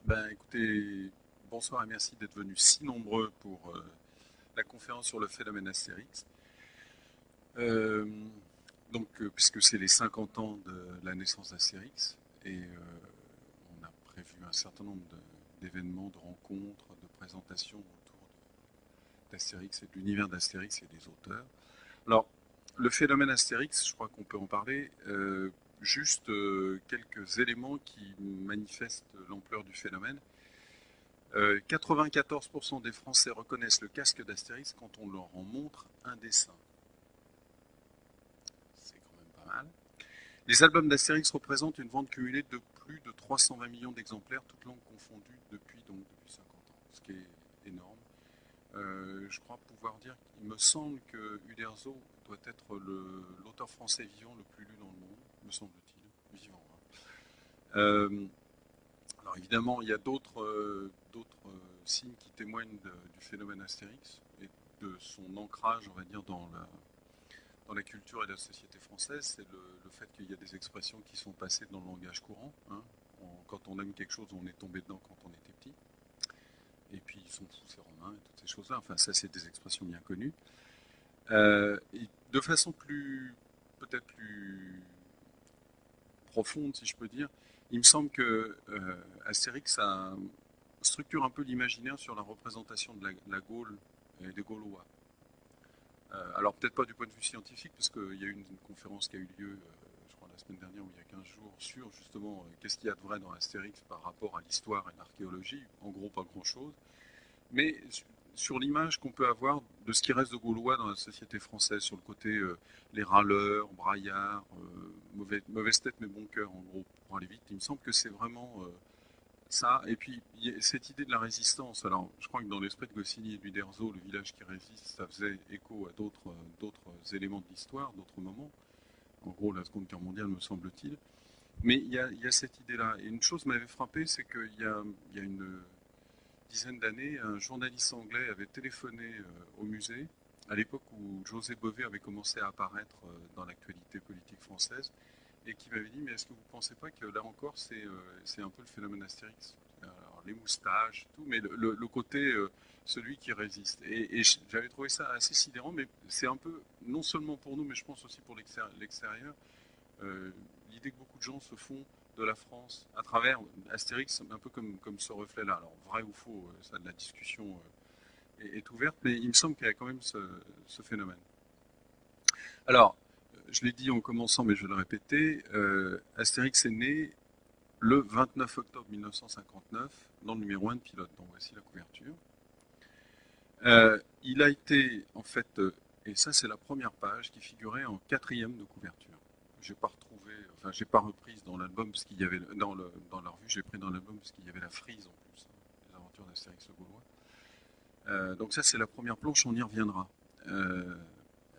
Ben, écoutez, bonsoir et merci d'être venus si nombreux pour la conférence sur le phénomène Astérix. Euh, puisque c'est les 50 ans de la naissance d'Astérix, et on a prévu un certain nombre d'événements, de rencontres, de présentations autour d'Astérix et de l'univers d'Astérix et des auteurs. Alors, le phénomène Astérix, je crois qu'on peut en parler. Juste quelques éléments qui manifestent l'ampleur du phénomène. 94% des Français reconnaissent le casque d'Astérix quand on leur en montre un dessin. C'est quand même pas mal. Les albums d'Astérix représentent une vente cumulée de plus de 320 millions d'exemplaires, toutes langues confondues, depuis 50 ans, ce qui est énorme. Je crois pouvoir dire qu'il me semble que Uderzo doit être l'auteur français vivant le plus lu dans le monde, me semble-t-il, vivant. Euh, Alors évidemment, il y a d'autres signes qui témoignent du phénomène Astérix et de son ancrage, on va dire, dans la culture et la société française. C'est le fait qu'il y a des expressions qui sont passées dans le langage courant, hein. Quand on aime quelque chose, on est tombé dedans quand on était petit. Et puis ils sont fous, ces Romains, et toutes ces choses-là. Enfin, ça, c'est des expressions bien connues. Et de façon peut-être plus profonde, si je peux dire, il me semble que Astérix structure un peu l'imaginaire sur la représentation de la Gaule et des Gaulois. Alors peut-être pas du point de vue scientifique, parce qu'il y a eu une conférence qui a eu lieu, je crois, la semaine dernière ou il y a 15 jours, sur justement qu'est-ce qu'il y a de vrai dans Astérix par rapport à l'histoire et l'archéologie. En gros, pas grand-chose. Mais sur l'image qu'on peut avoir de ce qui reste de Gaulois dans la société française, sur le côté les râleurs, braillards, mauvaise tête mais bon cœur, en gros, pour aller vite, il me semble que c'est vraiment ça. Et puis, il y a cette idée de la résistance. Alors, je crois que dans l'esprit de Goscinny et d'Uderzo, le village qui résiste, ça faisait écho à d'autres éléments de l'histoire, d'autres moments. En gros, la Seconde Guerre mondiale, me semble-t-il. Mais il y a cette idée-là. Et une chose m'avait frappé, c'est qu'il y a une dizaine d'années, un journaliste anglais avait téléphoné au musée, à l'époque où José Bové avait commencé à apparaître dans l'actualité politique française, et qui m'avait dit, mais est-ce que vous ne pensez pas que là encore, c'est un peu le phénomène Astérix? Alors, les moustaches, tout, mais le côté, celui qui résiste. Et j'avais trouvé ça assez sidérant, mais c'est un peu, non seulement pour nous, mais je pense aussi pour l'extérieur, euh, l'idée que beaucoup de gens se font de la France à travers Astérix, un peu comme ce reflet-là. Alors, vrai ou faux, ça, la discussion est ouverte, mais il me semble qu'il y a quand même ce phénomène. Alors, je l'ai dit en commençant, mais je vais le répéter, Astérix est né le 29 octobre 1959 dans le numéro 1 de Pilote. Donc voici la couverture. Il a été, en fait, et ça c'est la première page qui figurait en quatrième de couverture. J'ai pas retrouvé, enfin j'ai pas reprise dans l'album parce qu'il y avait dans la revue, j'ai pris dans l'album parce qu'il y avait la frise en plus, hein, les aventures d'Astérix le Gaulois. Donc ça c'est la première planche, on y reviendra. Euh,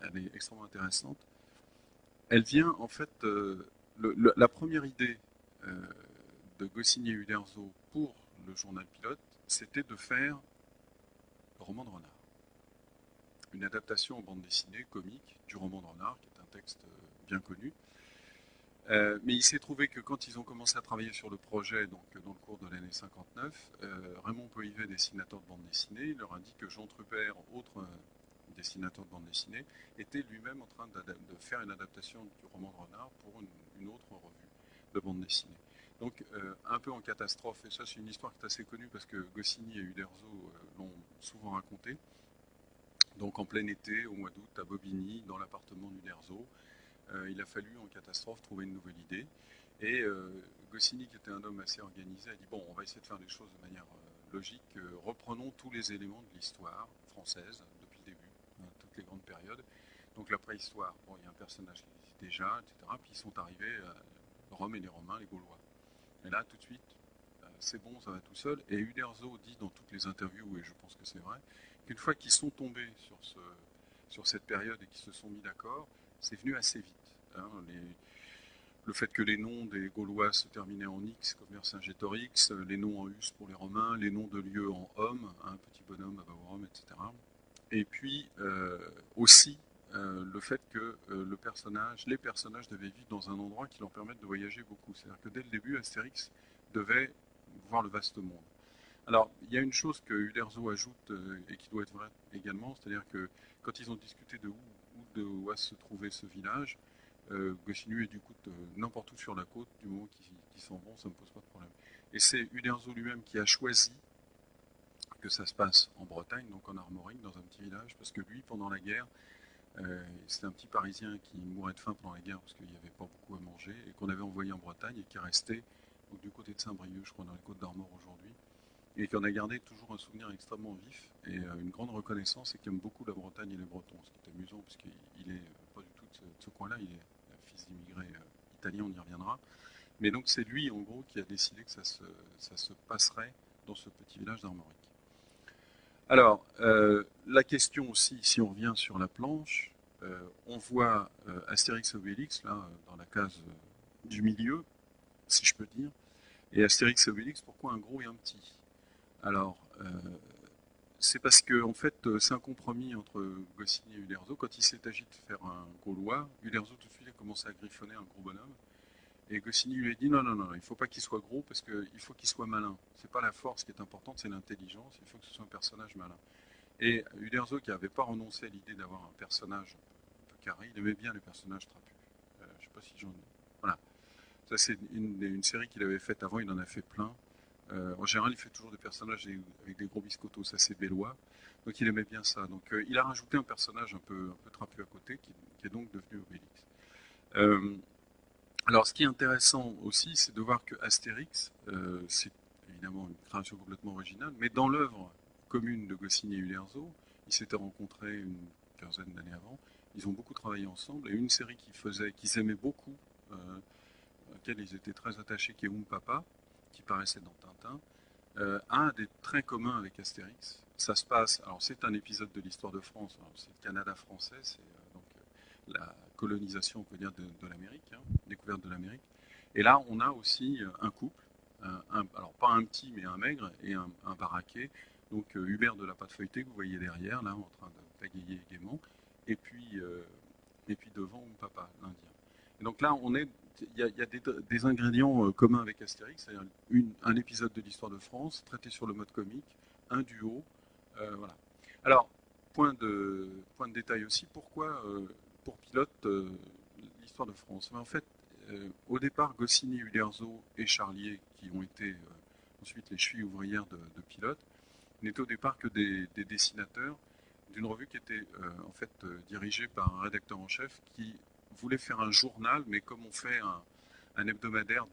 Elle est extrêmement intéressante. Elle vient en fait, la première idée euh, de Goscinny et Uderzo pour le journal Pilote, c'était de faire le roman de Renard, une adaptation en bande dessinée comique du roman de Renard, qui est un texte bien connu. Mais il s'est trouvé que quand ils ont commencé à travailler sur le projet, donc dans le cours de l'année 59, Raymond Poivet, dessinateur de bande dessinée, leur indique que Jean Trupert, autre dessinateur de bande dessinée, était lui-même en train de faire une adaptation du roman de Renard pour une autre revue de bande dessinée. Donc un peu en catastrophe, et ça c'est une histoire qui est assez connue parce que Goscinny et Uderzo l'ont souvent raconté. Donc en plein été, au mois d'août, à Bobigny, dans l'appartement d'Uderzo, il a fallu en catastrophe trouver une nouvelle idée. Et Goscinny, qui était un homme assez organisé, a dit bon, on va essayer de faire les choses de manière logique. Reprenons tous les éléments de l'histoire française depuis le début, hein, toutes les grandes périodes. Donc la préhistoire, bon, il y a un personnage qui existe déjà, etc. Puis ils sont arrivés Rome et les Romains, les Gaulois. Et là, tout de suite, c'est bon, ça va tout seul. Et Uderzo dit dans toutes les interviews, et je pense que c'est vrai, qu'une fois qu'ils sont tombés sur cette période et qu'ils se sont mis d'accord, c'est venu assez vite, hein. Le fait que les noms des Gaulois se terminaient en X comme Vercingétorix, les noms en us pour les Romains, les noms de lieux en homme, un petit bonhomme à Bavorum, etc. Et puis aussi le fait que les personnages devaient vivre dans un endroit qui leur permette de voyager beaucoup. C'est-à-dire que dès le début, Astérix devait voir le vaste monde. Alors, il y a une chose que Uderzo ajoute et qui doit être vraie également, c'est-à-dire que quand ils ont discuté de où doit se trouver ce village, Goscinny est du coup n'importe où sur la côte, du moment qu'ils s'en vont, ça ne me pose pas de problème. Et c'est Uderzo lui-même qui a choisi que ça se passe en Bretagne, donc en Armorique, dans un petit village, parce que lui, pendant la guerre, c'était un petit Parisien qui mourait de faim pendant la guerre parce qu'il n'y avait pas beaucoup à manger et qu'on avait envoyé en Bretagne et qui est resté donc, du côté de Saint-Brieuc, je crois, dans les Côtes d'Armor aujourd'hui, et qui en a gardé toujours un souvenir extrêmement vif et une grande reconnaissance et qui aime beaucoup la Bretagne et les Bretons, ce qui est amusant parce qu'il est pas du tout de ce coin-là, il est fils d'immigrés italiens, on y reviendra. Mais donc c'est lui en gros qui a décidé que ça se passerait dans ce petit village d'Armorique. Alors, la question aussi, si on revient sur la planche, on voit Astérix et Obélix, là, dans la case du milieu, si je peux dire. Et Astérix et Obélix, pourquoi un gros et un petit? Alors, c'est parce que, en fait, c'est un compromis entre Goscinny et Uderzo. Quand il s'est agi de faire un Gaulois, Uderzo tout de suite a commencé à griffonner un gros bonhomme. Et Goscinny lui a dit non, non, non, il ne faut pas qu'il soit gros parce qu'il faut qu'il soit malin. C'est pas la force qui est importante, c'est l'intelligence. Il faut que ce soit un personnage malin. Et Uderzo, qui n'avait pas renoncé à l'idée d'avoir un personnage un peu carré, il aimait bien les personnages trapus. Je ne sais pas si j'en ai. Voilà. Ça, c'est une série qu'il avait faite avant, il en a fait plein. En général, il fait toujours des personnages avec des gros biscottos, ça c'est Bellois. Donc il aimait bien ça. Donc il a rajouté un personnage un peu trapu à côté, qui est donc devenu Obélix. Euh, alors ce qui est intéressant aussi, c'est de voir que Astérix, c'est évidemment une création complètement originale, mais dans l'œuvre commune de Goscinny et Uderzo, ils s'étaient rencontrés une quinzaine d'années avant, ils ont beaucoup travaillé ensemble, et une série qu'ils aimaient beaucoup, à laquelle ils étaient très attachés, qui est Papa, qui paraissait dans Tintin, un des traits communs avec Astérix. Ça se passe, alors c'est un épisode de l'histoire de France, c'est le Canada français, c'est donc la colonisation, on peut dire, de l'Amérique, hein, découverte de l'Amérique. Et là, on a aussi un couple, alors pas un petit, mais un maigre et un baraqué, donc Hubert de la pâte feuilletée que vous voyez derrière, là, en train de pagayer gaiement, et puis devant Papa, l'Indien. Et donc là, il y a des ingrédients communs avec Astérix, c'est-à-dire un épisode de l'histoire de France traité sur le mode comique, un duo, voilà. Alors, point de détail aussi, pourquoi pour pilote l'histoire de France? Mais en fait, au départ, Goscinny, Uderzo et Charlier, qui ont été ensuite les chevilles ouvrières de pilote, n'étaient au départ que des dessinateurs d'une revue qui était en fait dirigée par un rédacteur en chef qui voulait faire un journal, mais comme on fait un hebdomadaire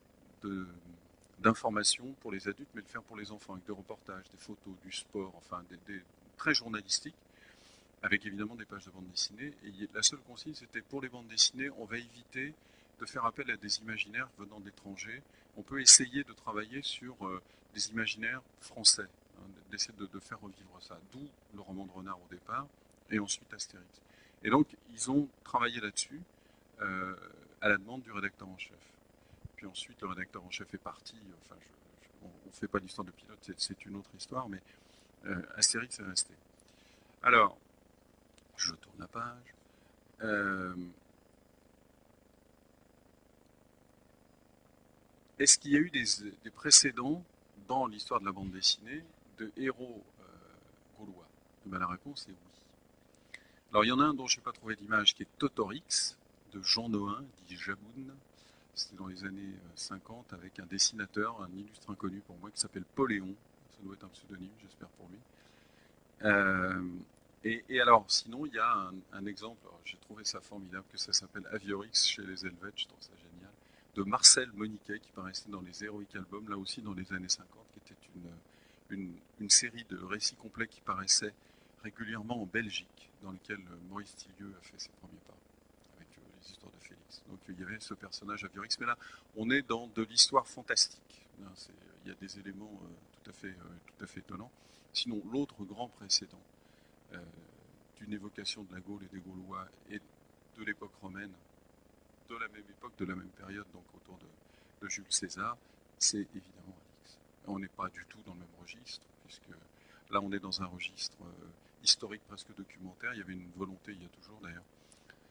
d'information pour les adultes, mais le faire pour les enfants, avec des reportages, des photos, du sport, enfin très journalistiques, avec évidemment des pages de bande dessinée. Et la seule consigne, c'était pour les bandes dessinées, on va éviter de faire appel à des imaginaires venant d'étrangers. On peut essayer de travailler sur des imaginaires français, hein, d'essayer de faire revivre ça. D'où le roman de Renard au départ, et ensuite Astérix. Et donc, ils ont travaillé là-dessus, euh, à la demande du rédacteur en chef. Puis ensuite, le rédacteur en chef est parti. Enfin, on ne fait pas l'histoire de pilote, c'est une autre histoire, mais Astérix est resté. Alors, je tourne la page. Euh, Est-ce qu'il y a eu des précédents dans l'histoire de la bande dessinée de héros gaulois? Eh bien, la réponse est oui. Alors il y en a un dont je n'ai pas trouvé d'image qui est Totorix de Jean Nohain, dit Jaboun. C'était dans les années 50 avec un dessinateur, un illustre inconnu pour moi qui s'appelle Poléon. Ça doit être un pseudonyme, j'espère pour lui. Euh, et alors, sinon, il y a un exemple, j'ai trouvé ça formidable, que ça s'appelle Aviorix chez les Helvètes, je trouve ça génial, de Marcel Moniquet, qui paraissait dans les Heroic Albums, là aussi dans les années 50, qui était une série de récits complets qui paraissait régulièrement en Belgique, dans lequel Maurice Tillieux a fait ses premiers pas, avec les histoires de Félix. Donc il y avait ce personnage Aviorix, mais là, on est dans de l'histoire fantastique. Là, il y a des éléments tout à fait étonnants. Sinon, l'autre grand précédent, euh, d'une évocation de la Gaule et des Gaulois et de l'époque romaine, de la même époque, de la même période, donc autour de Jules César, c'est évidemment Alix. On n'est pas du tout dans le même registre, puisque là on est dans un registre historique presque documentaire. Il y avait une volonté, il y a toujours d'ailleurs,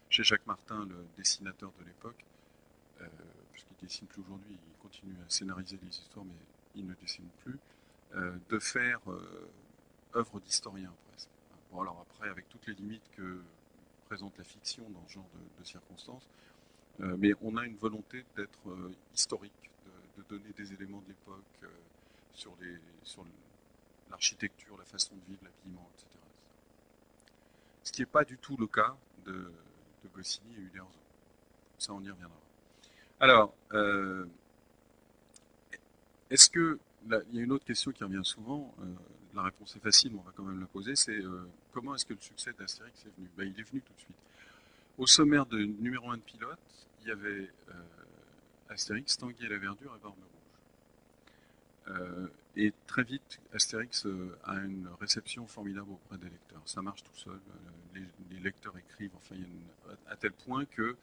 chez Jacques Martin, le dessinateur de l'époque, puisqu'il ne dessine plus aujourd'hui, il continue à scénariser les histoires, mais il ne dessine plus, de faire œuvre d'historien presque. Bon, alors après, avec toutes les limites que présente la fiction dans ce genre de circonstances, mais on a une volonté d'être historique, de donner des éléments de l'époque sur l'architecture, la façon de vivre, l'habillement, etc. Ce qui n'est pas du tout le cas de Goscinny et Uderzo. Ça, on y reviendra. Alors, est-ce que... Là, il y a une autre question qui revient souvent, la réponse est facile, mais on va quand même la poser, c'est comment est-ce que le succès d'Astérix est venu? Ben, il est venu tout de suite. Au sommaire de numéro 1 de pilote, il y avait Astérix, Tanguy et la Verdure et Barbe Rouge. Et très vite, Astérix a une réception formidable auprès des lecteurs. Ça marche tout seul. Les lecteurs écrivent, enfin, à tel point que,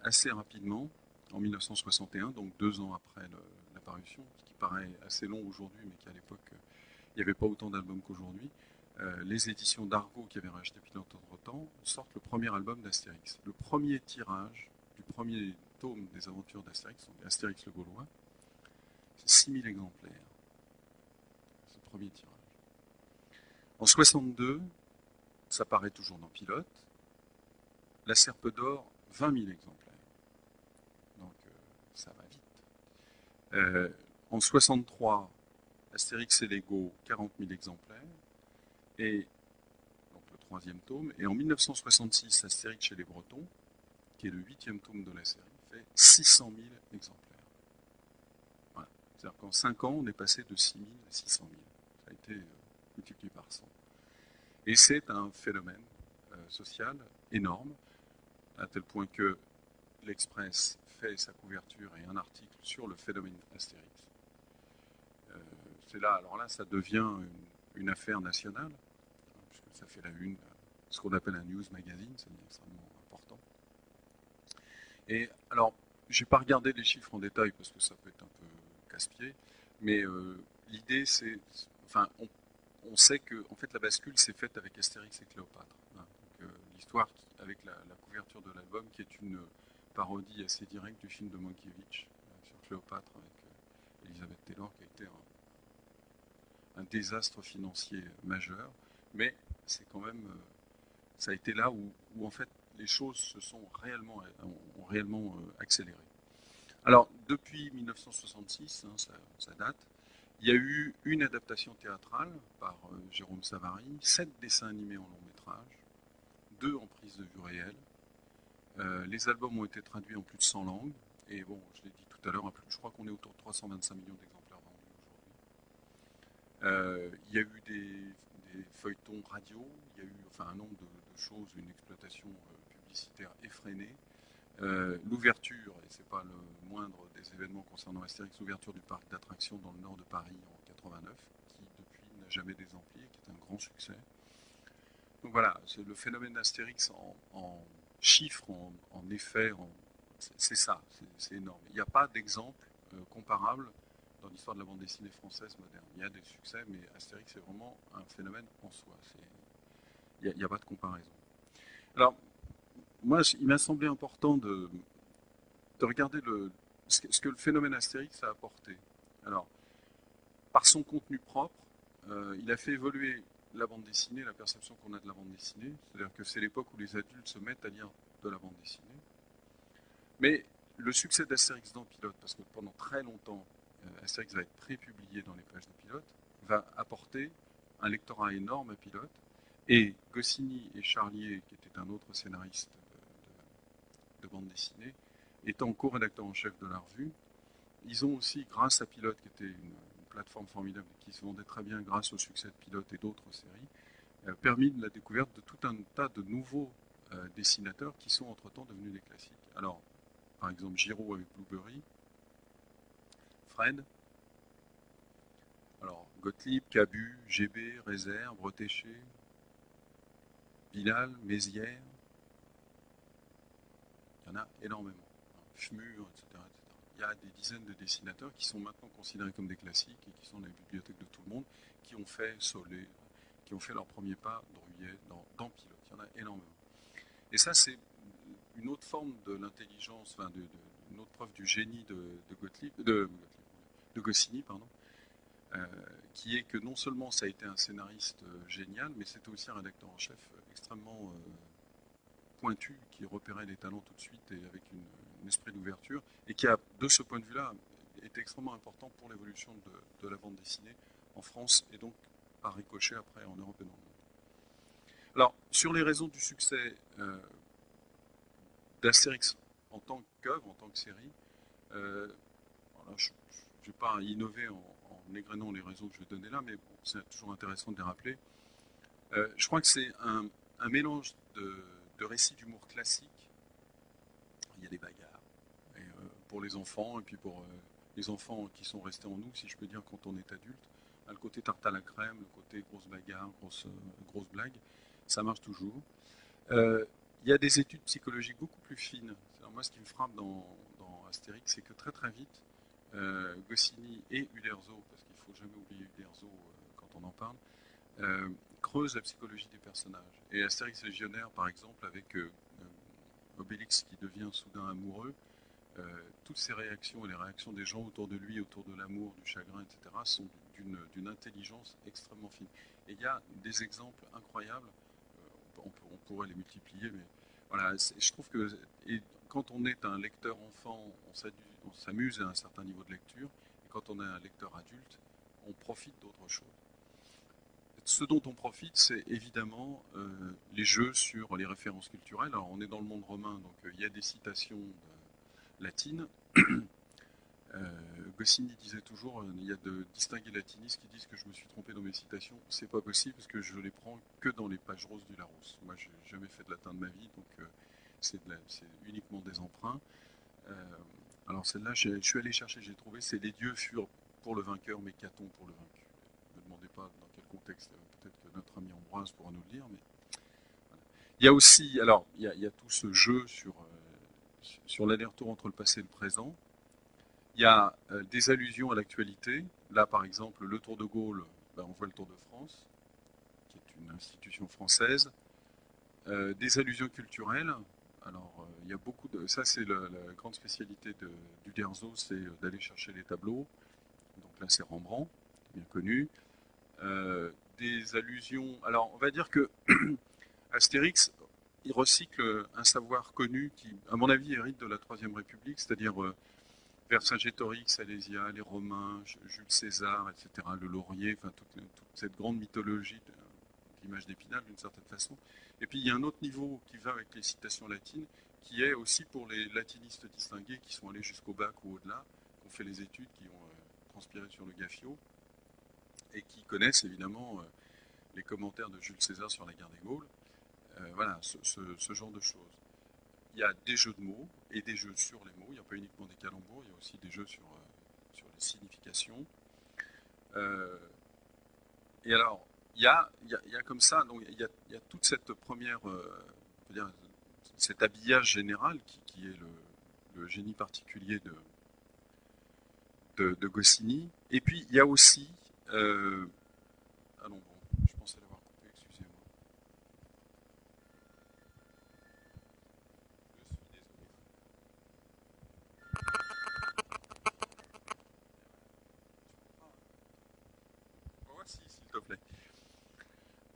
assez rapidement, en 1961, donc 2 ans après l'apparition, ce qui paraît assez long aujourd'hui, mais qu'à l'époque, il n'y avait pas autant d'albums qu'aujourd'hui, les éditions d'Argo, qui avaient racheté Pilote entre-temps, sortent le premier album d'Astérix. Le premier tirage du premier tome des aventures d'Astérix, donc Astérix le Gaulois, c'est 6000 exemplaires. Ce premier tirage. En 62, ça paraît toujours dans Pilote, La Serpe d'Or, 20 000 exemplaires. Donc ça va vite. En 63, Astérix et Lego, 40 000 exemplaires. Et donc le troisième tome. Et en 1966, Astérix chez les Bretons, qui est le 8e tome de la série, fait 600 000 exemplaires. Voilà. C'est-à-dire qu'en 5 ans, on est passé de 6 000 à 600 000. Ça a été multiplié par 100. Et c'est un phénomène social énorme, à tel point que l'Express fait sa couverture et un article sur le phénomène Astérix. C'est là, alors là, ça devient une affaire nationale, puisque ça fait la une, ce qu'on appelle un news magazine, c'est extrêmement important. Et alors, je n'ai pas regardé les chiffres en détail parce que ça peut être un peu casse-pied, mais l'idée, c'est, enfin, on sait que en fait, la bascule s'est faite avec Astérix et Cléopâtre. Hein. L'histoire avec la couverture de l'album, qui est une parodie assez directe du film de Mankiewicz sur Cléopâtre avec Elizabeth Taylor, qui a été un désastre financier majeur, mais c'est quand même, ça a été là où en fait les choses ont réellement accéléré. Alors depuis 1966, hein, ça date, il y a eu une adaptation théâtrale par Jérôme Savary, 7 dessins animés en long métrage, 2 en prise de vue réelle. Les albums ont été traduits en plus de 100 langues, et bon, je l'ai dit tout à l'heure, je crois qu'on est autour de 325 millions d'exemplaires vendus aujourd'hui. Il y a eu des feuilletons radio, il y a eu enfin, un nombre de choses, une exploitation publicitaire effrénée. L'ouverture, et c'est pas le moindre des événements concernant Astérix, l'ouverture du parc d'attractions dans le nord de Paris en 89, qui depuis n'a jamais désempli, qui est un grand succès. Donc voilà, c'est le phénomène Astérix en chiffres, en effets, c'est ça, c'est énorme. Il n'y a pas d'exemple comparable dans l'histoire de la bande dessinée française moderne. Il y a des succès, mais Astérix est vraiment un phénomène en soi. Il n'y a pas de comparaison. Alors, moi, il m'a semblé important de regarder ce que le phénomène Astérix a apporté. Alors, par son contenu propre, il a fait évoluer la bande dessinée, la perception qu'on a de la bande dessinée. C'est-à-dire que c'est l'époque où les adultes se mettent à lire de la bande dessinée. Mais le succès d'Astérix dans Pilote, parce que pendant très longtemps, Astérix va être prépublié dans les pages de Pilote, va apporter un lectorat énorme à Pilote. Et Goscinny et Charlier, qui était un autre scénariste de bande dessinée, étant co-rédacteur en chef de la revue, ils ont aussi, grâce à Pilote, qui était une plateforme formidable qui se vendait très bien grâce au succès de Pilote et d'autres séries, permis de la découverte de tout un tas de nouveaux dessinateurs qui sont entre-temps devenus des classiques. Alors, par exemple, Giraud avec Blueberry, Fred, alors Gottlieb, Cabu, GB, Réserve, Bretéché, Bilal, Mézières, il y en a énormément. Schmur, etc., etc. Il y a des dizaines de dessinateurs qui sont maintenant considérés comme des classiques et qui sont dans les bibliothèques de tout le monde, qui ont fait Solé, qui ont fait leur premier pas Druyet dans Pilote. Il y en a énormément. Et ça, c'est une autre forme de l'intelligence, enfin une autre preuve du génie de Goscinny, pardon, qui est que non seulement ça a été un scénariste génial, mais c'était aussi un rédacteur en chef extrêmement pointu, qui repérait les talents tout de suite et avec un esprit d'ouverture, et qui a, de ce point de vue-là, été extrêmement important pour l'évolution de la bande dessinée en France, et donc par ricochet après en Europe et dans le monde. Alors, sur les raisons du succès d'Astérix en tant qu'œuvre, en tant que série, voilà, je ne vais pas innover en égrenant les raisons que je vais donner là, mais bon, c'est toujours intéressant de les rappeler. Je crois que c'est un mélange de récits d'humour classique. Il y a des bagarres et, pour les enfants, et puis pour les enfants qui sont restés en nous, si je peux dire, quand on est adulte. Le côté tarte à la crème, le côté grosse bagarre, grosse blague, ça marche toujours. Il y a des études psychologiques beaucoup plus fines. Alors moi, ce qui me frappe dans Astérix, c'est que très très vite, Goscinny et Uderzo, parce qu'il ne faut jamais oublier Uderzo quand on en parle, creusent la psychologie des personnages. Et Astérix Légionnaire, par exemple, avec Obélix qui devient soudain amoureux, toutes ces réactions et les réactions des gens autour de lui, autour de l'amour, du chagrin, etc., sont d'une intelligence extrêmement fine. Et il y a des exemples incroyables, on pourrait les multiplier, mais voilà, je trouve que quand on est un lecteur enfant, on s'amuse à un certain niveau de lecture, et quand on est un lecteur adulte, on profite d'autre chose. Ce dont on profite, c'est évidemment les jeux sur les références culturelles. Alors on est dans le monde romain, donc il y a des citations latines. Goscinny disait toujours, il y a de distingués latinistes qui disent que je me suis trompé dans mes citations. C'est pas possible parce que je les prends que dans les pages roses du Larousse. Moi, j'ai jamais fait de latin de ma vie, donc c'est uniquement des emprunts. Alors celle-là, je suis allé chercher, j'ai trouvé, c'est les dieux furent pour le vainqueur, mais Caton pour le vaincu. Ne me demandez pas dans quel contexte, peut-être que notre ami Ambroise pourra nous le dire, mais voilà. Il y a aussi, alors, il y a tout ce jeu sur l'aller-retour entre le passé et le présent. Il y a des allusions à l'actualité. Là, par exemple, le Tour de Gaulle, ben, on voit le Tour de France, qui est une institution française. Des allusions culturelles. Alors, il y a beaucoup de. Ça, c'est la grande spécialité d'Uderzo, c'est d'aller chercher les tableaux. Donc là, c'est Rembrandt, bien connu. Des allusions. Alors, on va dire que Astérix, il recycle un savoir connu qui, à mon avis, hérite de la Troisième République, c'est-à-dire Vercingétorix, Alésia, les Romains, Jules César, etc., le Laurier, enfin toute cette grande mythologie de l'image d'Épinal d'une certaine façon. Et puis il y a un autre niveau qui va avec les citations latines, qui est aussi pour les latinistes distingués qui sont allés jusqu'au bac ou au-delà, qui ont fait les études, qui ont transpiré sur le Gaffio, et qui connaissent évidemment les commentaires de Jules César sur la guerre des Gaules. Voilà, ce genre de choses. Il y a des jeux de mots et des jeux sur les mots. Il n'y a pas uniquement des calembours, il y a aussi des jeux sur les significations. Et alors, il y a comme ça, donc il y a toute cette première, dire, cet habillage général qui est le génie particulier de Goscinny. Et puis, il y a aussi... ah non, bon, je pensais l'avoir coupé, excusez-moi. S'il te plaît.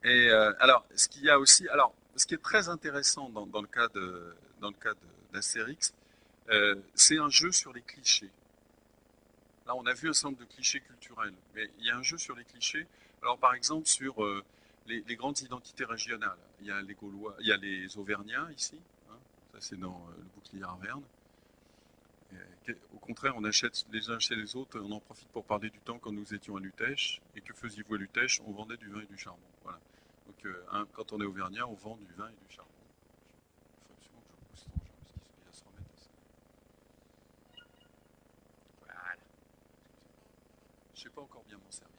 Et alors, ce qu'il y a aussi, alors, ce qui est très intéressant dans le cas d'Astérix, c'est un jeu sur les clichés. Là, on a vu un certain nombre de clichés culturels, mais il y a un jeu sur les clichés. Alors, par exemple, sur les grandes identités régionales. Il y a les Gaulois, il y a les Auvergnats ici. Hein, ça, c'est dans le bouclier Arverne. Au contraire, on achète les uns chez les autres, on en profite pour parler du temps quand nous étions à Lutèce. Et que faisiez-vous à Lutèce? On vendait du vin et du charbon. Voilà. Donc, quand on est auvergnat, on vend du vin et du charbon. Il faut absolument que je pousse ton jeu parce qu'il va se remettre à ça. Voilà. Je ne sais pas encore bien m'en servir.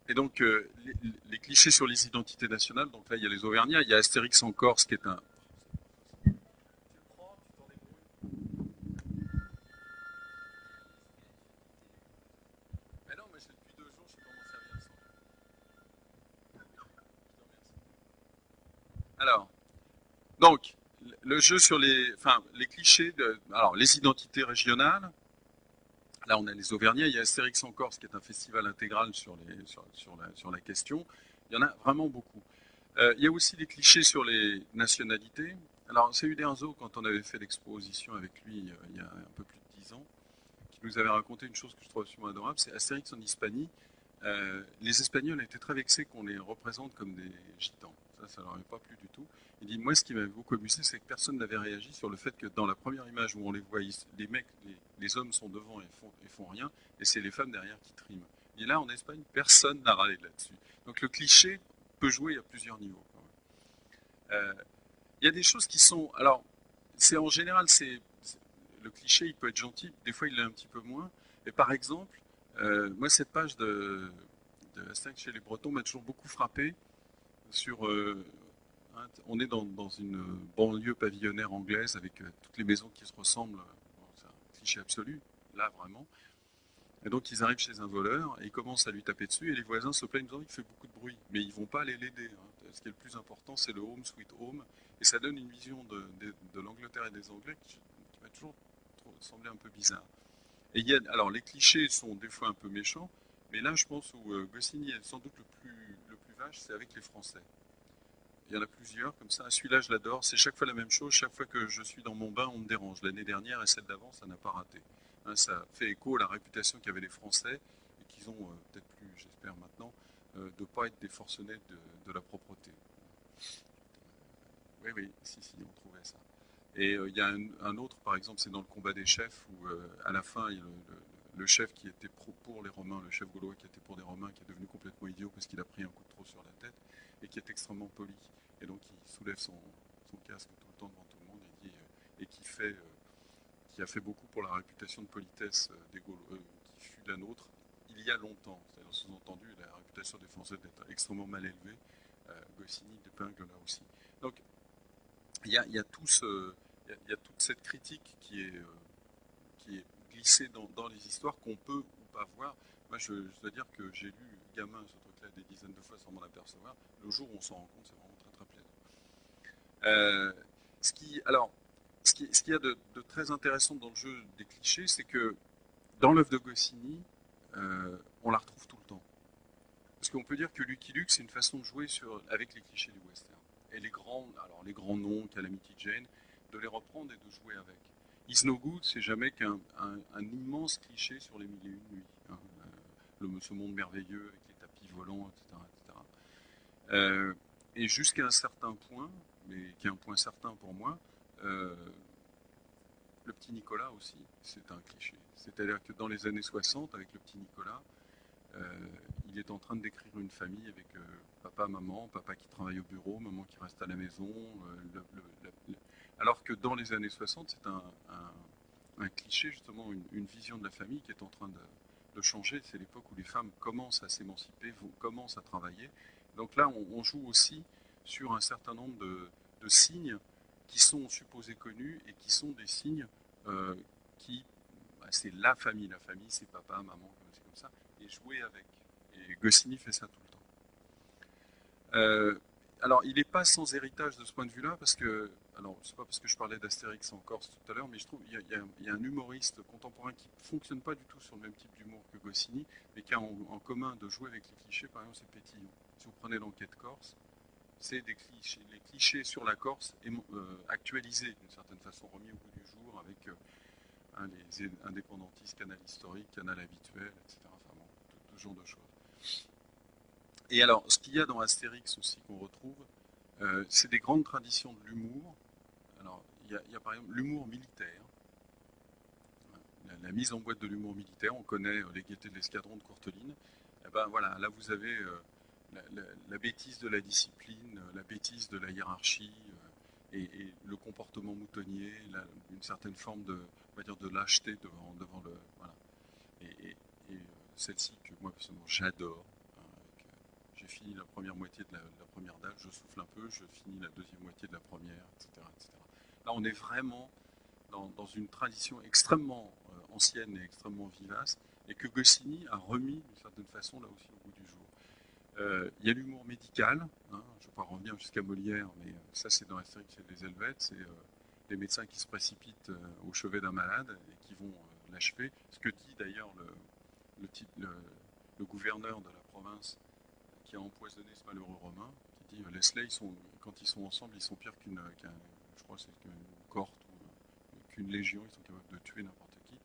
Et donc, les clichés sur les identités nationales, donc là, il y a les Auvergnats, il y a Astérix en Corse qui est un. Mais non, mais depuis 2 jours, je ne sais pas m'en servir sans. Alors, donc, le jeu sur les clichés, alors les identités régionales. Là, on a les Auvergnats, il y a Astérix en Corse, qui est un festival intégral sur la question. Il y en a vraiment beaucoup. Il y a aussi des clichés sur les nationalités. Alors, c'est Uderzo, quand on avait fait l'exposition avec lui il y a un peu plus de 10 ans, qui nous avait raconté une chose que je trouve absolument adorable, c'est Astérix en Hispanie. Les Espagnols étaient très vexés qu'on les représente comme des gitans. Ça leur avait pas plu du tout. Il dit, moi, ce qui m'avait beaucoup amusé, c'est que personne n'avait réagi sur le fait que dans la première image où on les voit, les mecs, les hommes sont devant et font rien, et c'est les femmes derrière qui triment. Et là, en Espagne, personne n'a râlé là-dessus. Donc le cliché peut jouer à plusieurs niveaux. Il y a des choses qui sont... Alors, c'est en général, le cliché, il peut être gentil, des fois il l'est un petit peu moins. Et par exemple, moi, cette page de Astérix chez les Bretons m'a toujours beaucoup frappé sur... on est dans une banlieue pavillonnaire anglaise avec toutes les maisons qui se ressemblent. Bon, c'est un cliché absolu, là, vraiment. Et donc, ils arrivent chez un voleur et ils commencent à lui taper dessus et les voisins se plaignent en disant qu'il fait beaucoup de bruit. Mais ils ne vont pas aller l'aider. Ce qui est le plus important, c'est le home sweet home. Et ça donne une vision de l'Angleterre et des Anglais qui m'a toujours semblé un peu bizarre. Et alors, les clichés sont des fois un peu méchants, mais là, je pense où Goscinny est sans doute le plus vache, c'est avec les Français. Il y en a plusieurs comme ça. Celui-là, je l'adore. C'est chaque fois la même chose. Chaque fois que je suis dans mon bain, on me dérange. L'année dernière et celle d'avant, ça n'a pas raté. Hein, ça fait écho à la réputation qu'avaient les Français et qu'ils ont peut-être plus, j'espère maintenant, de ne pas être des forcenés de la propreté. Oui, oui, si, on trouvait ça. Et il y a un autre, par exemple, c'est dans le combat des chefs, où à la fin, il y a le chef qui était pour les Romains, le chef gaulois qui était pour des Romains, qui est devenu complètement idiot parce qu'il a pris un coup de trop sur la tête, et qui est extrêmement poli. Et donc il soulève son casque tout le temps devant tout le monde et, dit, et qui a fait beaucoup pour la réputation de politesse des Gaulois, qui fut la nôtre il y a longtemps. C'est-à-dire, sous-entendu, la réputation des Français d'être extrêmement mal élevée. Goscinny d'épingle là aussi. Donc il y a il y a toute cette critique qui est glissée dans les histoires qu'on peut ou pas voir. Moi, je dois dire que j'ai lu gamin ce truc-là des dizaines de fois sans m'en apercevoir. Le jour où on s'en rend compte, c'est vraiment très très plaisant. Euh, alors, ce qu'il y a de très intéressant dans le jeu des clichés, c'est que dans l'œuvre de Goscinny, on la retrouve tout le temps. Parce qu'on peut dire que Lucky Luke, c'est une façon de jouer avec les clichés du western. Et les grands noms, Calamity Jane, de les reprendre et de jouer avec. Is No Good, c'est jamais qu'un immense cliché sur les mille et une nuits. Hein. Ce monde merveilleux avec les tapis volants, etc. etc. Et jusqu'à un certain point, mais qui est un point certain pour moi, euh, le petit Nicolas aussi, c'est un cliché. C'est-à-dire que dans les années 60, avec le petit Nicolas, il est en train de décrire une famille avec papa, maman, papa qui travaille au bureau, maman qui reste à la maison. Alors que dans les années 60, c'est un cliché, justement, une vision de la famille qui est en train de changer. C'est l'époque où les femmes commencent à s'émanciper, commencent à travailler. Donc là, on joue aussi sur un certain nombre de signes qui sont supposés connus et qui sont des signes qui, c'est la famille c'est papa, maman, c'est comme ça, et jouer avec. Et Goscinny fait ça tout le temps. Alors, il n'est pas sans héritage de ce point de vue-là, parce que, alors, c'est pas parce que je parlais d'Astérix en Corse tout à l'heure, mais je trouve qu'il y a un humoriste contemporain qui ne fonctionne pas du tout sur le même type d'humour que Goscinny, mais qui a en commun de jouer avec les clichés. Par exemple, c'est Pétillon. Si vous prenez l'enquête corse, c'est des clichés, les clichés sur la Corse actualisés d'une certaine façon, remis au goût du jour avec les indépendantistes, canal historique, canal habituel, etc. Enfin bon, tout ce genre de choses. Et alors, ce qu'il y a dans Astérix aussi qu'on retrouve, c'est des grandes traditions de l'humour. Alors, il y a par exemple l'humour militaire, la mise en boîte de l'humour militaire. On connaît les gaietés de l'escadron de Courteline. Et ben voilà, là vous avez la bêtise de la discipline, la bêtise de la hiérarchie et le comportement moutonnier, une certaine forme on va dire, de lâcheté devant le. Voilà. Et celle-ci que moi personnellement j'adore. J'ai fini la première moitié de la première dalle, je souffle un peu, je finis la deuxième moitié de la première, etc. etc. Là, on est vraiment dans une tradition extrêmement ancienne et extrêmement vivace, et que Goscinny a remis d'une certaine façon là aussi au goût du jour. Il y a l'humour médical, hein, je ne vais pas revenir jusqu'à Molière, mais ça c'est dans Astérix et les Helvètes, c'est les médecins qui se précipitent au chevet d'un malade et qui vont l'achever. Ce que dit d'ailleurs le gouverneur de la province qui a empoisonné ce malheureux Romain, qui dit les Slaves, quand ils sont ensemble, ils sont pires je crois que c'est qu'une cohorte ou qu'une légion, ils sont capables de tuer n'importe qui.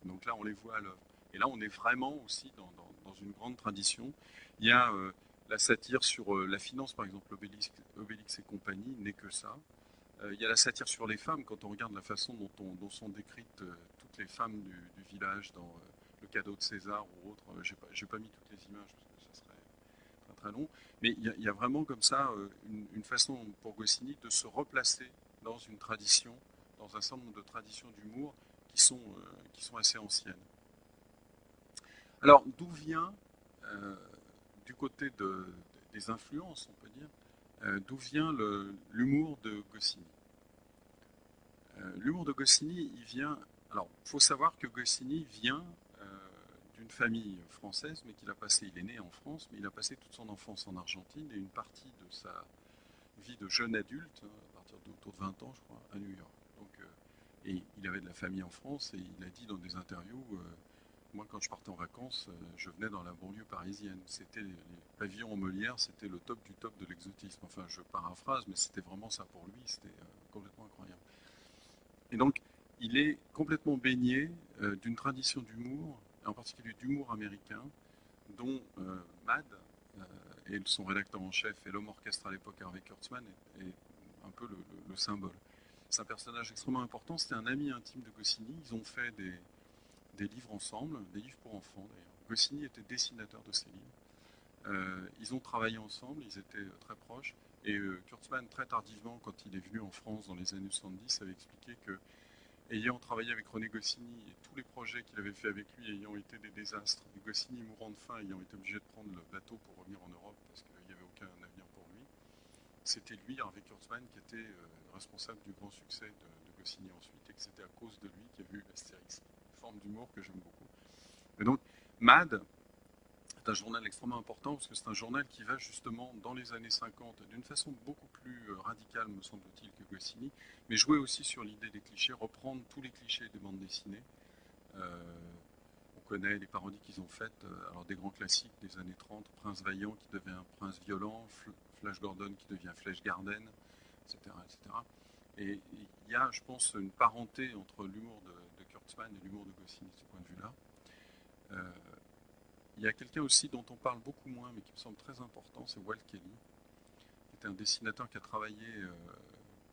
Donc là, on les voit à l'œuvre. Et là, on est vraiment aussi dans une grande tradition. Il y a la satire sur la finance, par exemple, Obélix et compagnie, n'est que ça. Il y a la satire sur les femmes, quand on regarde la façon dont sont décrites toutes les femmes du village dans le cadeau de César ou autre. J'ai pas mis toutes les images parce que ça serait très très long. Mais il y a vraiment comme ça une façon pour Goscinny de se replacer dans une tradition, dans un certain nombre de traditions d'humour qui sont assez anciennes. Alors, d'où vient, euh, du côté des influences, on peut dire, d'où vient l'humour de Goscinny? L'humour de Goscinny, il vient. Alors, il faut savoir que Goscinny vient d'une famille française, mais il est né en France, mais il a passé toute son enfance en Argentine et une partie de sa vie de jeune adulte, à partir d'autour de 20 ans, je crois, à New York. Donc, et il avait de la famille en France et il a dit dans des interviews moi, quand je partais en vacances, je venais dans la banlieue parisienne. C'était les pavillons en Molière, c'était le top du top de l'exotisme. Enfin, je paraphrase, mais c'était vraiment ça pour lui. C'était complètement incroyable. Et donc, il est complètement baigné d'une tradition d'humour, en particulier d'humour américain, dont Mad et son rédacteur en chef et l'homme orchestre à l'époque, Harvey Kurtzman, est un peu le symbole. C'est un personnage extrêmement important. C'était un ami intime de Goscinny. Ils ont fait des livres ensemble, des livres pour enfants d'ailleurs. Goscinny était dessinateur de ces livres. Ils ont travaillé ensemble, ils étaient très proches. Et Kurtzman, très tardivement, quand il est venu en France dans les années 70, avait expliqué que, ayant travaillé avec René Goscinny et tous les projets qu'il avait fait avec lui ayant été des désastres, et Goscinny mourant de faim, ayant été obligé de prendre le bateau pour revenir en Europe parce qu'il n'y avait aucun avenir pour lui, c'était lui, Harvey Kurtzman, qui était responsable du grand succès de Goscinny ensuite, et que c'était à cause de lui qu'il y a eu Astérix, une forme d'humour que j'aime beaucoup. Et donc, Mad est un journal extrêmement important parce que c'est un journal qui va justement dans les années 50 d'une façon beaucoup plus radicale, me semble-t-il, que Goscinny, mais jouer aussi sur l'idée des clichés, reprendre tous les clichés des bandes dessinées. Euh, on connaît les parodies qu'ils ont faites, alors des grands classiques des années 30, Prince Vaillant qui devient Prince Violent, Flash Gordon qui devient Flash Garden, etc. etc. Et il y a, je pense, une parenté entre l'humour de Kurtzman et l'humour de Goscinny de ce point de vue-là. Euh, il y a quelqu'un aussi dont on parle beaucoup moins, mais qui me semble très important, c'est Walt Kelly, qui était un dessinateur qui a travaillé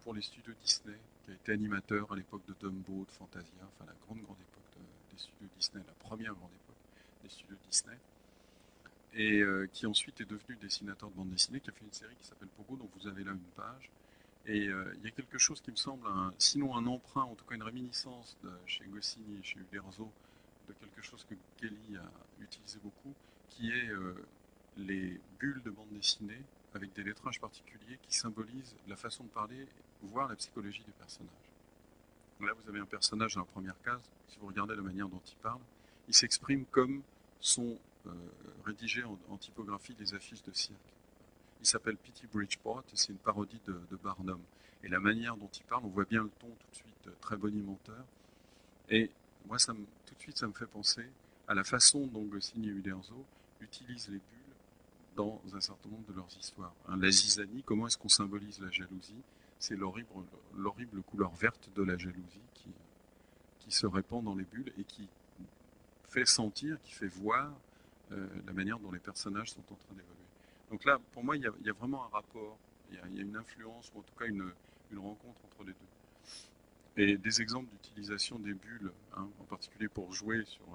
pour les studios Disney, qui a été animateur à l'époque de Dumbo, de Fantasia, enfin la grande époque des studios Disney, la première grande époque des studios Disney, et qui ensuite est devenu dessinateur de bande dessinée, qui a fait une série qui s'appelle Pogo, dont vous avez là une page. Et il y a quelque chose qui me semble, sinon un emprunt, en tout cas une réminiscence chez Goscinny et chez Uderzo, de quelque chose que Kelly a utilisé beaucoup, qui est les bulles de bande dessinée avec des lettrages particuliers qui symbolisent la façon de parler, voire la psychologie des personnages. Là, vous avez un personnage dans la première case, si vous regardez la manière dont il parle, il s'exprime comme sont rédigées en typographie les affiches de cirque. Il s'appelle P.T. Bridgeport et c'est une parodie de Barnum. Et la manière dont il parle, on voit bien le ton tout de suite très bonimenteur. Et moi, tout de suite, ça me fait penser à la façon dont Goscinny et Uderzo utilisent les bulles dans un certain nombre de leurs histoires. La zizanie, comment est-ce qu'on symbolise la jalousie? C'est l'horrible couleur verte de la jalousie qui se répand dans les bulles et qui fait sentir, qui fait voir la manière dont les personnages sont en train d'évoluer. Donc là, pour moi, il y a vraiment un rapport, il y a une influence, ou en tout cas une rencontre entre les deux. Et des exemples d'utilisation des bulles, en particulier pour jouer sur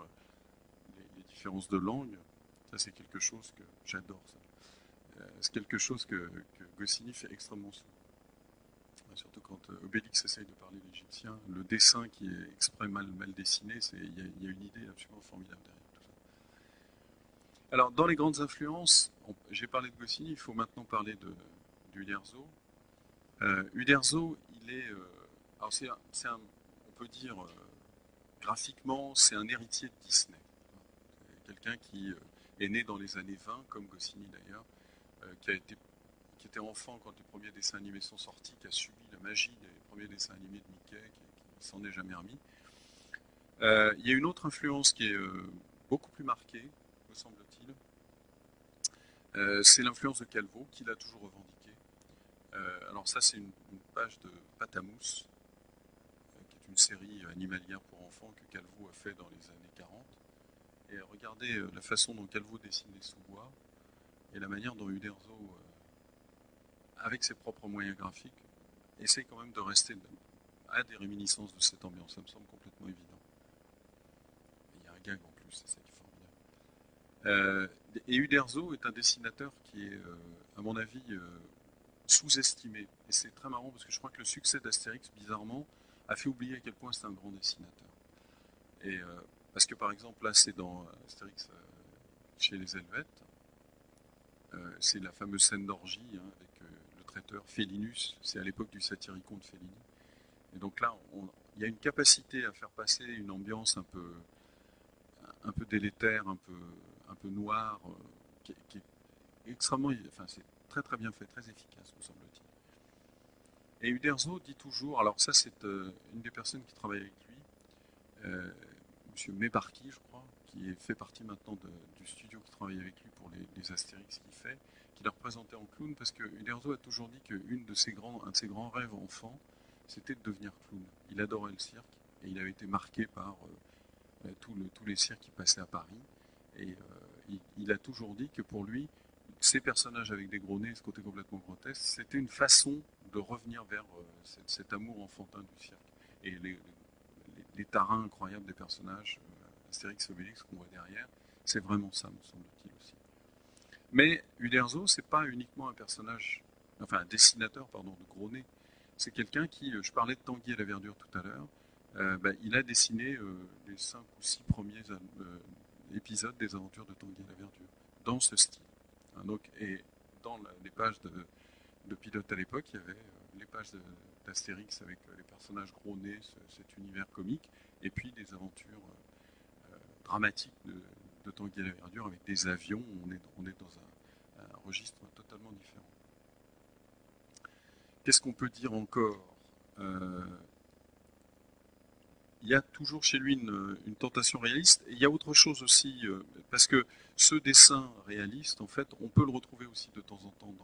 les différences de langue, ça c'est quelque chose que j'adore. C'est quelque chose que Goscinny fait extrêmement souvent. Surtout quand Obélix essaye de parler l'Égyptien, le dessin qui est exprès mal dessiné, il y a une idée absolument formidable derrière tout ça. Alors, dans les grandes influences, j'ai parlé de Goscinny, il faut maintenant parler d'Uderzo. Uderzo, il est. Alors, on peut dire, graphiquement, c'est un héritier de Disney. C'est quelqu'un qui est né dans les années 20, comme Goscinny d'ailleurs, qui était enfant quand les premiers dessins animés sont sortis, qui a subi la magie des premiers dessins animés de Mickey, qui s'en est jamais remis. Il y a une autre influence qui est beaucoup plus marquée, me semble-t-il. C'est l'influence de Calvo, qu'il a toujours revendiqué. Alors ça, c'est une page de Patamousse, qui est une série animalière pour enfants que Calvo a fait dans les années 40. Et regardez la façon dont Calvo dessine les sous-bois et la manière dont Uderzo, avec ses propres moyens graphiques, essaye quand même de rester à des réminiscences de cette ambiance. Ça me semble complètement évident. Et il y a un gag en plus, c'est ça qui est formidable. Et Uderzo est un dessinateur qui est, à mon avis, sous-estimé. Et c'est très marrant parce que je crois que le succès d'Astérix, bizarrement, a fait oublier à quel point c'est un grand dessinateur. Et parce que par exemple, là, c'est dans Astérix chez les Helvètes, c'est la fameuse scène d'orgie hein, avec le traiteur Félinus. C'est à l'époque du Satyricon de Fellini. Et donc là, il y a une capacité à faire passer une ambiance un peu délétère, un peu noire, qui est extrêmement, enfin, c'est très très bien fait, très efficace, me semble-t-il. Et Uderzo dit toujours, alors ça c'est une des personnes qui travaille avec lui, Monsieur Mebarki, je crois, qui fait partie maintenant du studio qui travaille avec lui pour les Astérix qu'il fait, qui l'a représenté en clown, parce que Uderzo a toujours dit qu'un un de ses grands rêves enfant, c'était de devenir clown. Il adorait le cirque et il avait été marqué par tous les cirques qui passaient à Paris. Et il a toujours dit que pour lui, ces personnages avec des gros nez, ce côté complètement grotesque, c'était une façon de revenir vers cet amour enfantin du cirque. Et les tarins incroyables des personnages, Astérix et Obélix qu'on voit derrière, c'est vraiment ça, me semble-t-il aussi. Mais Uderzo, c'est pas uniquement un personnage, enfin un dessinateur, pardon, de gros nez. C'est quelqu'un qui, je parlais de Tanguy et la Verdure tout à l'heure, il a dessiné les 5 ou 6 premiers épisodes des aventures de Tanguy et la Verdure, dans ce style. Hein, donc, et dans les pages de Pilote à l'époque, il y avait les pages d'Astérix avec les personnages gros nez, cet univers comique, et puis des aventures dramatiques de Tanguy et la Verdure avec des avions. On est dans un registre totalement différent. Qu'est-ce qu'on peut dire encore il y a toujours chez lui une tentation réaliste. Et il y a autre chose aussi, parce que ce dessin réaliste, en fait, on peut le retrouver aussi de temps en temps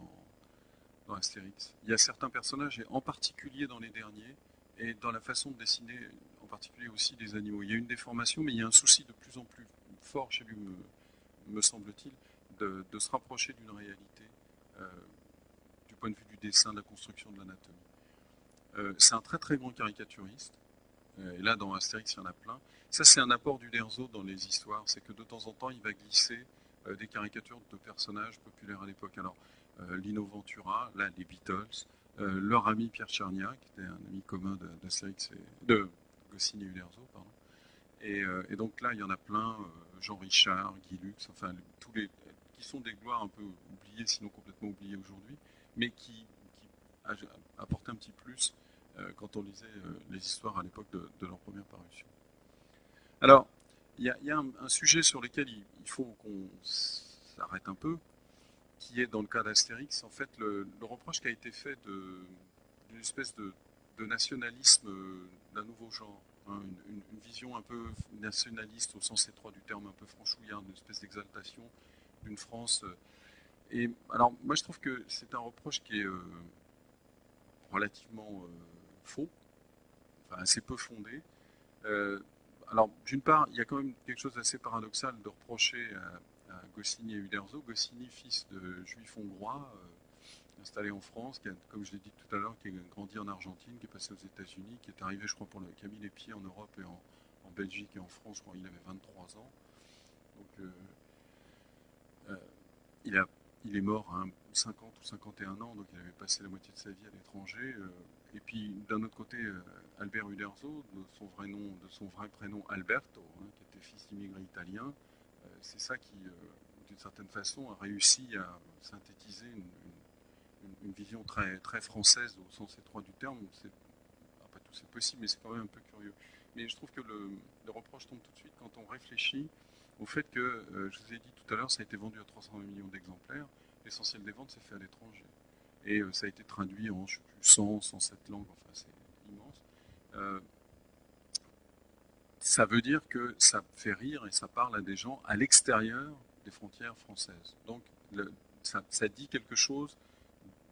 dans Astérix. Il y a certains personnages, et en particulier dans les derniers, et dans la façon de dessiner, en particulier aussi des animaux. Il y a une déformation, mais il y a un souci de plus en plus fort chez lui, me semble-t-il, de se rapprocher d'une réalité euh, du point de vue du dessin, de la construction de l'anatomie. C'est un très très grand caricaturiste. Et là, dans Astérix, il y en a plein. Ça, c'est un apport d'Uderzo dans les histoires. C'est que de temps en temps, il va glisser des caricatures de personnages populaires à l'époque. Alors, Lino Ventura, là, les Beatles, leur ami Pierre Tchernia, qui était un ami commun d'Astérix de Goscinny et Uderzo, pardon. Et donc là, il y en a plein, Jean Richard, Guy Lux, enfin, tous les qui sont des gloires un peu oubliées, sinon complètement oubliées aujourd'hui, mais qui apportaient un petit plus quand on lisait les histoires à l'époque de leur première parution. Alors, il y a un sujet sur lequel il faut qu'on s'arrête un peu, qui est dans le cas d'Astérix, en fait, le reproche qui a été fait d'une espèce de nationalisme d'un nouveau genre, hein, une vision un peu nationaliste au sens étroit du terme, un peu franchouillarde, une espèce d'exaltation d'une France. Et alors, moi, je trouve que c'est un reproche qui est relativement faux, enfin assez peu fondé. Euh, alors, d'une part, il y a quand même quelque chose d'assez paradoxal de reprocher à Goscinny et Uderzo. Goscinny, fils de juif hongrois, installé en France, comme je l'ai dit tout à l'heure, qui a grandi en Argentine, qui est passé aux États-Unis, qui est arrivé, je crois, qui a mis les pieds en Europe et en Belgique et en France quand il avait 23 ans. Donc, euh, il, a, il est mort à 50 ou 51 ans, donc il avait passé la moitié de sa vie à l'étranger. Et puis, d'un autre côté, Albert Uderzo, de son vrai prénom Alberto, hein, qui était fils d'immigrés italiens, c'est ça qui, d'une certaine façon, a réussi à synthétiser une vision très, très française au sens étroit du terme. Après tout, c'est possible, mais c'est quand même un peu curieux. Mais je trouve que le reproche tombe tout de suite quand on réfléchit au fait que, je vous ai dit tout à l'heure, ça a été vendu à 320 millions d'exemplaires. L'essentiel des ventes s'est fait à l'étranger. Et ça a été traduit en, je sais plus, 107 langues, enfin c'est immense. Euh, ça veut dire que ça fait rire et ça parle à des gens à l'extérieur des frontières françaises. Donc ça dit quelque chose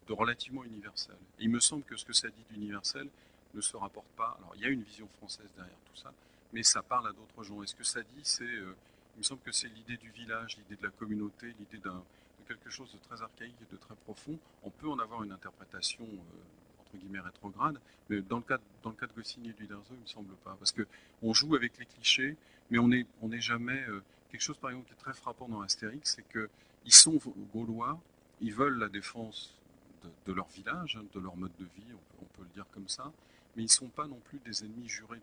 de relativement universel. Et il me semble que ce que ça dit d'universel ne se rapporte pas. Alors il y a une vision française derrière tout ça, mais ça parle à d'autres gens. Et ce que ça dit, c'est, il me semble que c'est l'idée du village, l'idée de la communauté, l'idée de quelque chose de très archaïque et de très profond. On peut en avoir une interprétation entre guillemets rétrograde, mais dans le cas de Goscinny et d'Uderzo, il me semble pas, parce que on joue avec les clichés, mais on n'est jamais quelque chose par exemple qui est très frappant dans Astérix, c'est que ils sont gaulois, ils veulent la défense de leur village, de leur mode de vie, on peut le dire comme ça, mais ils ne sont pas non plus des ennemis jurés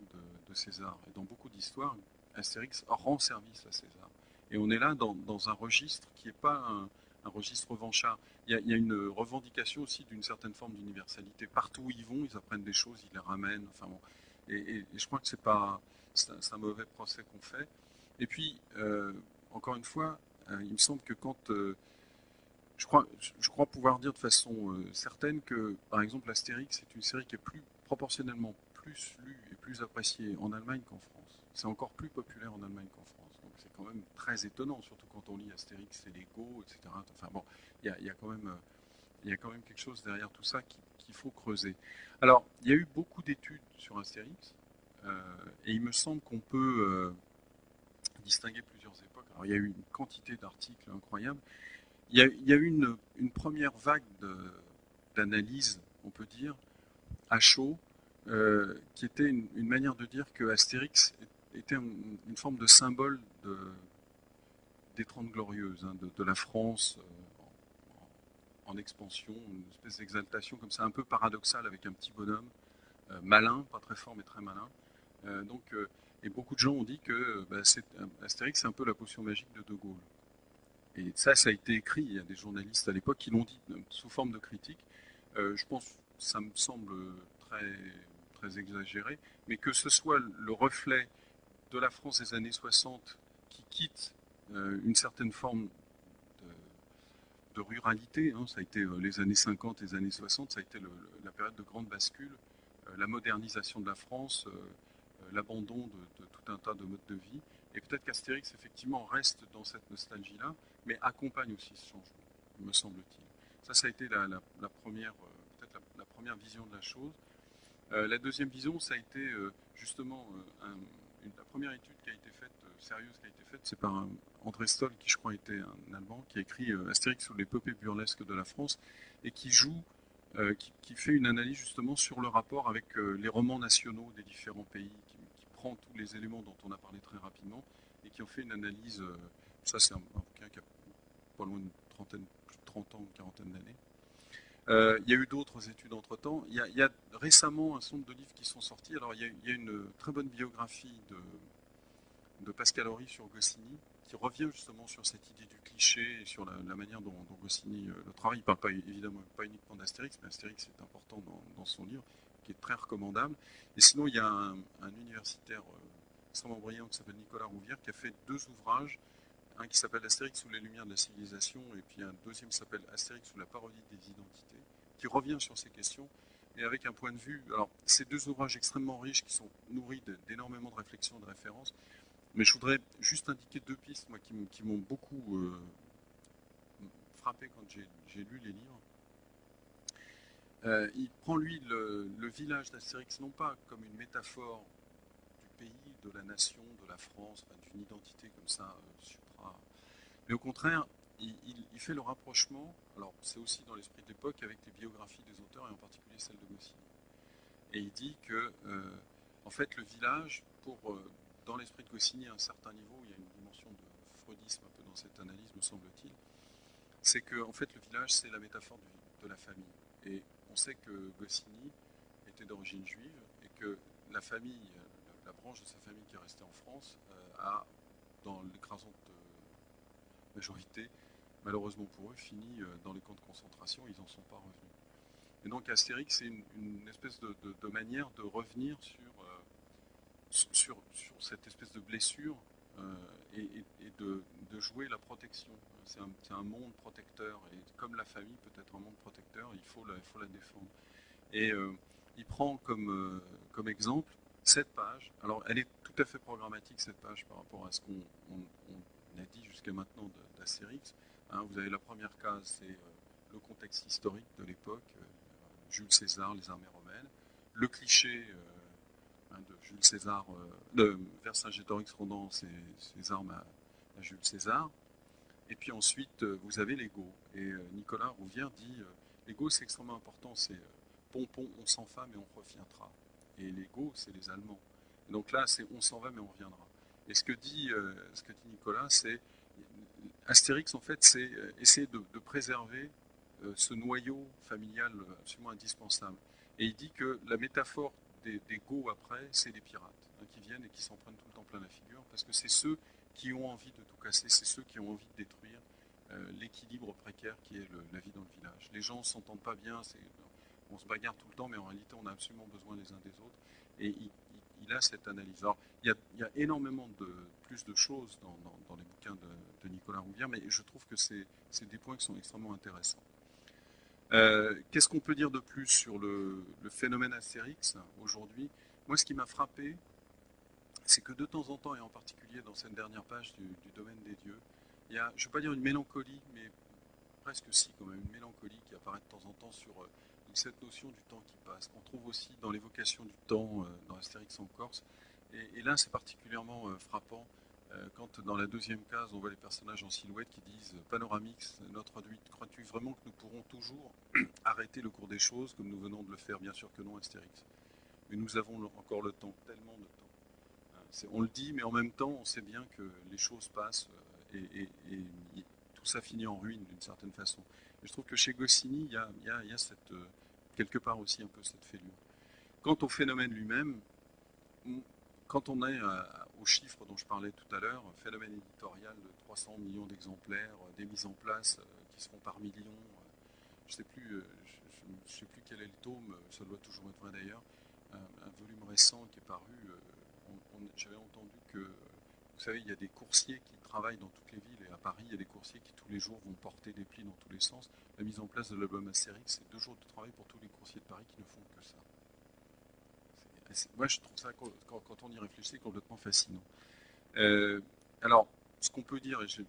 de César. Et dans beaucoup d'histoires, Astérix rend service à César. Et on est là dans un registre qui n'est pas un registre revanchard. Il y a une revendication aussi d'une certaine forme d'universalité. Partout où ils vont, ils apprennent des choses, ils les ramènent. Enfin bon. Et je crois que c'est un mauvais procès qu'on fait. Et puis, encore une fois, il me semble que quand je crois pouvoir dire de façon certaine que, par exemple, Astérix est une série qui est proportionnellement plus lue et plus appréciée en Allemagne qu'en France. C'est encore plus populaire en Allemagne qu'en France. Donc c'est quand même très étonnant, surtout quand on lit Astérix et Lego, etc. Enfin bon, il y a il y a quand même quelque chose derrière tout ça qu'il faut creuser. Alors, il y a eu beaucoup d'études sur Astérix, et il me semble qu'on peut distinguer plusieurs époques. Alors, il y a eu une quantité d'articles incroyables. Il y a eu une première vague d'analyse, on peut dire, à chaud, qui était une manière de dire que Astérix était une forme de symbole des Trente Glorieuses, hein, de la France en expansion, une espèce d'exaltation comme ça, un peu paradoxale avec un petit bonhomme, malin, pas très fort mais très malin. Et beaucoup de gens ont dit que Astérix c'est un peu la potion magique de Gaulle. Et ça a été écrit, il y a des journalistes à l'époque qui l'ont dit sous forme de critique. Je pense, ça me semble très, très exagéré, mais que ce soit le reflet de la France des années 60 qui quitte une certaine forme de ruralité, hein, ça a été les années 50, les années 60, ça a été la période de grande bascule, la modernisation de la France, l'abandon de tout un tas de modes de vie. Et peut-être qu'Astérix, effectivement, reste dans cette nostalgie-là, mais accompagne aussi ce changement, me semble-t-il. Ça a été la première, peut-être la première vision de la chose. La deuxième vision, ça a été justement la première étude qui a été faite, sérieuse qui a été faite, c'est par André Stoll, qui je crois était un Allemand, qui a écrit Astérix ou l'épopée burlesque de la France, et qui joue, qui fait une analyse justement sur le rapport avec les romans nationaux des différents pays, qui prend tous les éléments dont on a parlé très rapidement, et qui en fait une analyse, ça c'est un bouquin qui a pas loin d'une trentaine, plus de 30 ans, une quarantaine d'années. Il y a eu d'autres études entre-temps. Il y a récemment un certain nombre de livres qui sont sortis. Alors il y a une très bonne biographie de Pascal Horry sur Goscinny, qui revient justement sur cette idée du cliché et sur la manière dont Goscinny le travaille. Il ne parle pas, évidemment pas uniquement d'Astérix, mais Astérix est important dans son livre, qui est très recommandable. Et sinon, il y a un universitaire extrêmement brillant qui s'appelle Nicolas Rouvière, qui a fait deux ouvrages, un qui s'appelle Astérix sous les lumières de la civilisation, et puis un deuxième qui s'appelle Astérix sous la parodie des identités, qui revient sur ces questions, et avec un point de vue. Alors, ces deux ouvrages extrêmement riches, qui sont nourris d'énormément de réflexions et de références, mais je voudrais juste indiquer deux pistes, moi, qui m'ont beaucoup frappé quand j'ai lu les livres. Il prend, lui, le village d'Astérix, non pas comme une métaphore du pays, de la nation, de la France, d'une identité comme ça, supra. Mais au contraire, il fait le rapprochement, alors c'est aussi dans l'esprit de l'époque, avec les biographies des auteurs, et en particulier celle de Goscinny. Et il dit que, en fait, le village, dans l'esprit de Goscinny, à un certain niveau, il y a une dimension de freudisme un peu dans cette analyse, me semble-t-il, c'est que, en fait, le village, c'est la métaphore de la famille. Et on sait que Goscinny était d'origine juive, et que la famille, la branche de sa famille qui est restée en France, a, dans l'écrasante majorité, malheureusement pour eux, fini dans les camps de concentration, ils n'en sont pas revenus. Et donc Astérix, c'est une espèce de manière de revenir sur cette espèce de blessure et de jouer la protection. C'est un monde protecteur, et comme la famille peut être un monde protecteur, il faut la défendre. Et il prend comme exemple cette page. Alors elle est tout à fait programmatique cette page par rapport à ce qu'on a dit jusqu'à maintenant d'Astérix. Hein, vous avez la première case, c'est le contexte historique de l'époque, Jules César, les armées romaines. Le cliché de Jules César, de Vercingétorix rendant ses armes à Jules César. Et puis ensuite, vous avez l'ego. Et Nicolas Rouvière dit l'ego, c'est extrêmement important. C'est pompon, on s'en va, mais on reviendra. Et l'ego, c'est les Allemands. Et donc là, c'est on s'en va, mais on reviendra. Et ce que dit Nicolas, c'est Astérix, en fait, c'est essayer de préserver ce noyau familial absolument indispensable. Et il dit que la métaphore des go après, c'est les pirates hein, qui viennent et qui s'en prennent tout le temps plein la figure, parce que c'est ceux qui ont envie de tout casser, c'est ceux qui ont envie de détruire l'équilibre précaire qui est la vie dans le village. Les gens ne s'entendent pas bien, on se bagarre tout le temps, mais en réalité, on a absolument besoin les uns des autres. Et il a cette analyse. Alors, il y a énormément plus de choses dans les bouquins de Nicolas Rouvière, mais je trouve que c'est des points qui sont extrêmement intéressants. Qu'est-ce qu'on peut dire de plus sur le phénomène Astérix aujourd'hui? Moi, ce qui m'a frappé, c'est que de temps en temps, et en particulier dans cette dernière page du domaine des dieux, il y a, je ne veux pas dire une mélancolie, mais presque si, quand même, une mélancolie qui apparaît de temps en temps sur cette notion du temps qui passe, qu'on trouve aussi dans l'évocation du temps dans Astérix en Corse. Et là, c'est particulièrement frappant quand dans la deuxième case, on voit les personnages en silhouette qui disent Panoramix, notre adulte, crois-tu vraiment que nous pourrons toujours arrêter le cours des choses comme nous venons de le faire? Bien sûr que non, Astérix. Mais nous avons encore le temps, tellement de temps. On le dit, mais en même temps, on sait bien que les choses passent et tout ça finit en ruine d'une certaine façon. Et je trouve que chez Goscinny, il y a cette, quelque part aussi un peu cette fêlure. Quant au phénomène lui-même, quand on est aux chiffres dont je parlais tout à l'heure, phénomène éditorial de 300 millions d'exemplaires, des mises en place qui se font par millions, je ne sais plus quel est le tome, ça doit toujours être vrai d'ailleurs, un volume récent qui est paru, j'avais entendu que, vous savez, il y a des coursiers qui travaillent dans toutes les villes, et à Paris, il y a des coursiers qui tous les jours vont porter des plis dans tous les sens. La mise en place de l'album Astérix, c'est 2 jours de travail pour tous les coursiers de Paris qui ne font que ça. Moi, je trouve ça, quand on y réfléchit, complètement fascinant. Alors, ce qu'on peut dire, et je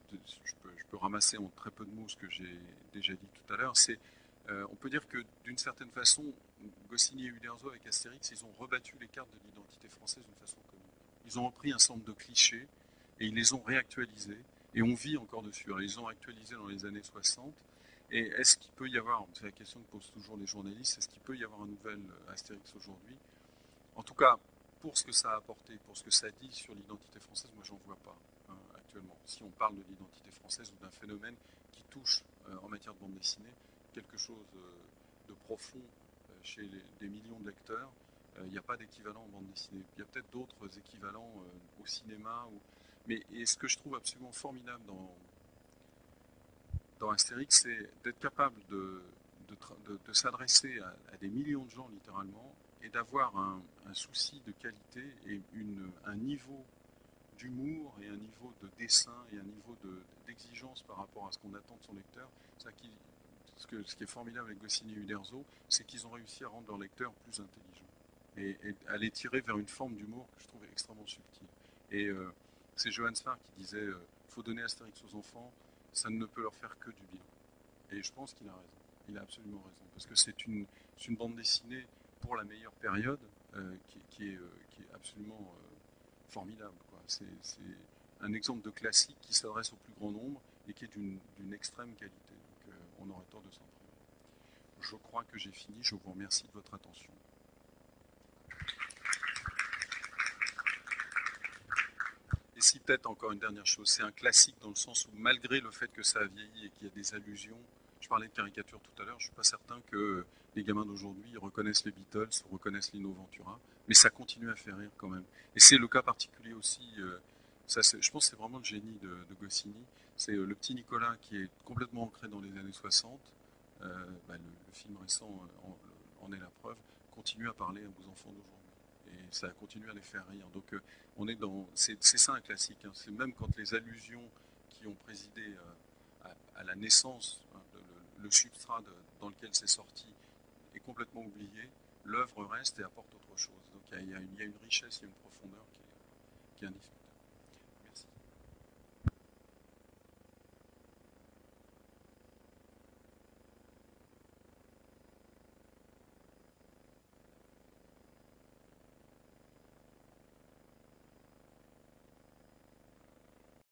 peux ramasser en très peu de mots ce que j'ai déjà dit tout à l'heure, c'est on peut dire que d'une certaine façon, Goscinny et Uderzo avec Astérix, ils ont rebattu les cartes de l'identité française d'une façon commune. Ils ont repris un certain nombre de clichés et ils les ont réactualisés et on vit encore dessus. Alors, ils les ont actualisés dans les années 60. Et est-ce qu'il peut y avoir, c'est la question que posent toujours les journalistes, est-ce qu'il peut y avoir un nouvel Astérix aujourd'hui? En tout cas, pour ce que ça a apporté, pour ce que ça dit sur l'identité française, moi j'en vois pas hein, actuellement. Si on parle de l'identité française ou d'un phénomène qui touche en matière de bande dessinée quelque chose de profond chez des millions de lecteurs, il n'y a pas d'équivalent en bande dessinée. Il y a peut-être d'autres équivalents au cinéma. Mais et ce que je trouve absolument formidable dans Astérix, c'est d'être capable de s'adresser à des millions de gens littéralement et d'avoir un souci de qualité et un niveau d'humour et un niveau de dessin et un niveau d'exigence par rapport à ce qu'on attend de son lecteur. Ce qui est formidable avec Goscinny et Uderzo, c'est qu'ils ont réussi à rendre leur lecteur plus intelligent et à les tirer vers une forme d'humour que je trouve extrêmement subtile. Et c'est Johann Sfar qui disait faut donner Astérix aux enfants, ça ne peut leur faire que du bien. Et je pense qu'il a raison. Il a absolument raison. Parce que c'est une bande dessinée pour la meilleure période qui est absolument formidable. C'est un exemple de classique qui s'adresse au plus grand nombre et qui est d'une extrême qualité. Donc on aurait tort de s'en priver. Je crois que j'ai fini. Je vous remercie de votre attention. Et si peut-être encore une dernière chose, c'est un classique dans le sens où malgré le fait que ça a vieilli et qu'il y a des allusions, je parlais de caricature tout à l'heure, je ne suis pas certain que les gamins d'aujourd'hui reconnaissent les Beatles, reconnaissent Lino Ventura, mais ça continue à faire rire quand même. Et c'est le cas particulier aussi, je pense que c'est vraiment le génie de Goscinny, c'est le petit Nicolas qui est complètement ancré dans les années 60, le film récent en est la preuve, continue à parler aux enfants d'aujourd'hui. Et ça continue à les faire rire. Donc on est dans, c'est ça un classique. Hein. C'est même quand les allusions qui ont présidé à la naissance, hein, le substrat dans lequel c'est sorti est complètement oublié, l'œuvre reste et apporte autre chose. Donc il y a une richesse, il y a une profondeur pianiste.